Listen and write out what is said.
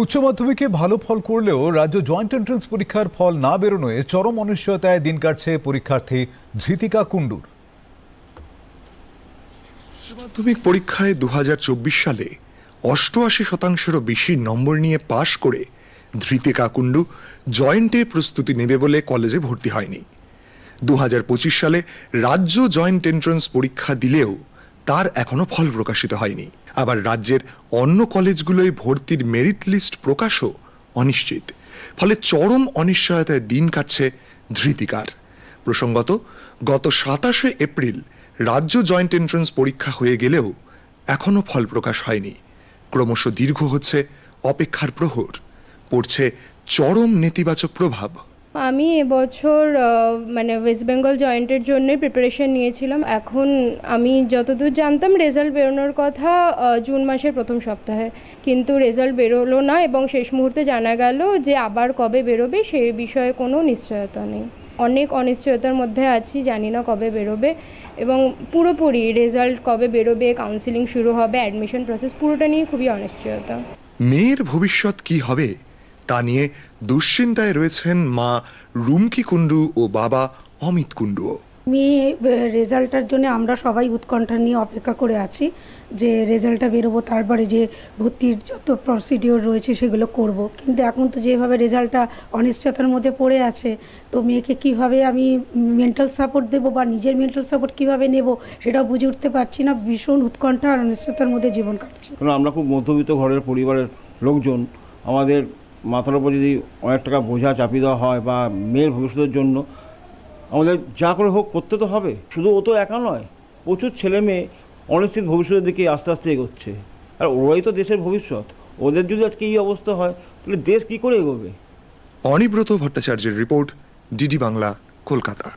উচ্চ মাধ্যমিকে ভালো ফল করলেও রাজ্য জয়েন্ট এন্ট্রান্স পরীক্ষার ফল না বেরোনোয় চরম অনিশ্চয়তায় দিন কাটছে পরীক্ষার্থী ধৃতিকা কুণ্ডুর। উচ্চ মাধ্যমিক পরীক্ষায় 2024 সালে 88%-এরও বেশি নম্বর নিয়ে পাশ করে ধৃতিকা কুণ্ডু জয়েন্টে প্রস্তুতি নেবে বলে কলেজে ভর্তি হয়নি। 2025 সালে রাজ্য জয়েন্ট এন্ট্রান্স পরীক্ষা দিলেও তার এখনো ফল প্রকাশিত হয়নি। আবার রাজ্যের অন্য কলেজগুলোয় ভর্তির মেরিট লিস্ট প্রকাশও অনিশ্চিত, ফলে চরম অনিশ্চয়তায় দিন কাটছে ধৃতিকার। প্রসঙ্গত, গত 27 এপ্রিল রাজ্য জয়েন্ট এন্ট্রান্স পরীক্ষা হয়ে গেলেও এখনো ফল প্রকাশ হয়নি। ক্রমশ দীর্ঘ হচ্ছে অপেক্ষার প্রহর, পড়ছে চরম নেতিবাচক প্রভাব। আমি এবছর ওয়েস্ট বেঙ্গল জয়েন্টের জন্যই প্রিপারেশন নিয়েছিলাম। এখন আমি যতদূর জানতাম রেজাল্ট বেরোনোর কথা জুন মাসের প্রথম সপ্তাহে, কিন্তু রেজাল্ট বেরোলো না এবং শেষ মুহূর্তে জানা গেল যে আবার কবে বেরোবে সে বিষয়ে কোনো নিশ্চয়তা নেই। অনেক অনিশ্চয়তার মধ্যে আছি, জানি না কবে বেরোবে এবং পুরোপুরি রেজাল্ট কবে বেরোবে, কাউন্সিলিং শুরু হবে, অ্যাডমিশন প্রসেস পুরোটা নিয়ে খুবই অনিশ্চয়তা। মেয়ের ভবিষ্যৎ কি হবে তা নিয়ে দুশ্চিন্তায় রয়েছেন মা রুমকি কুণ্ডু ও বাবা অমিত কুণ্ডুও। মেয়ে রেজাল্টের জন্য আমরা সবাই উৎকণ্ঠা নিয়ে অপেক্ষা করে আছি যে রেজাল্টটা বেরোবো, তারপরে যে ভর্তির যত প্রসিডিওর রয়েছে সেগুলো করব। কিন্তু এখন তো যেভাবে রেজাল্টটা অনিশ্চয়তার মধ্যে পড়ে আছে, তো মেয়েকে কিভাবে আমি মেন্টাল সাপোর্ট দেবো বা নিজের মেন্টাল সাপোর্ট কিভাবে নেব সেটাও বুঝে উঠতে পারছি না। ভীষণ উৎকণ্ঠা আর অনিশ্চয়তার মধ্যে জীবন কাটছে। কারণ আমরা খুব মধ্যবিত্ত ঘরের পরিবারের লোকজন, আমাদের মাথার উপর যদি অনেক টাকা বোঝা চাপিয়ে দেওয়া হয় বা মেয়ের ভবিষ্যতের জন্য আমাদের যা করে হোক করতে তো হবে। শুধু ও তো একা নয়, প্রচুর ছেলে মেয়ে অনিশ্চিত ভবিষ্যতের দিকে আস্তে আস্তে এগোচ্ছে, আর ওরাই তো দেশের ভবিষ্যৎ। ওদের যদি আজকে এই অবস্থা হয় তাহলে দেশ কী করে এগোবে? অনিব্রত ভট্টাচার্যের রিপোর্ট, ডিডি বাংলা, কলকাতা।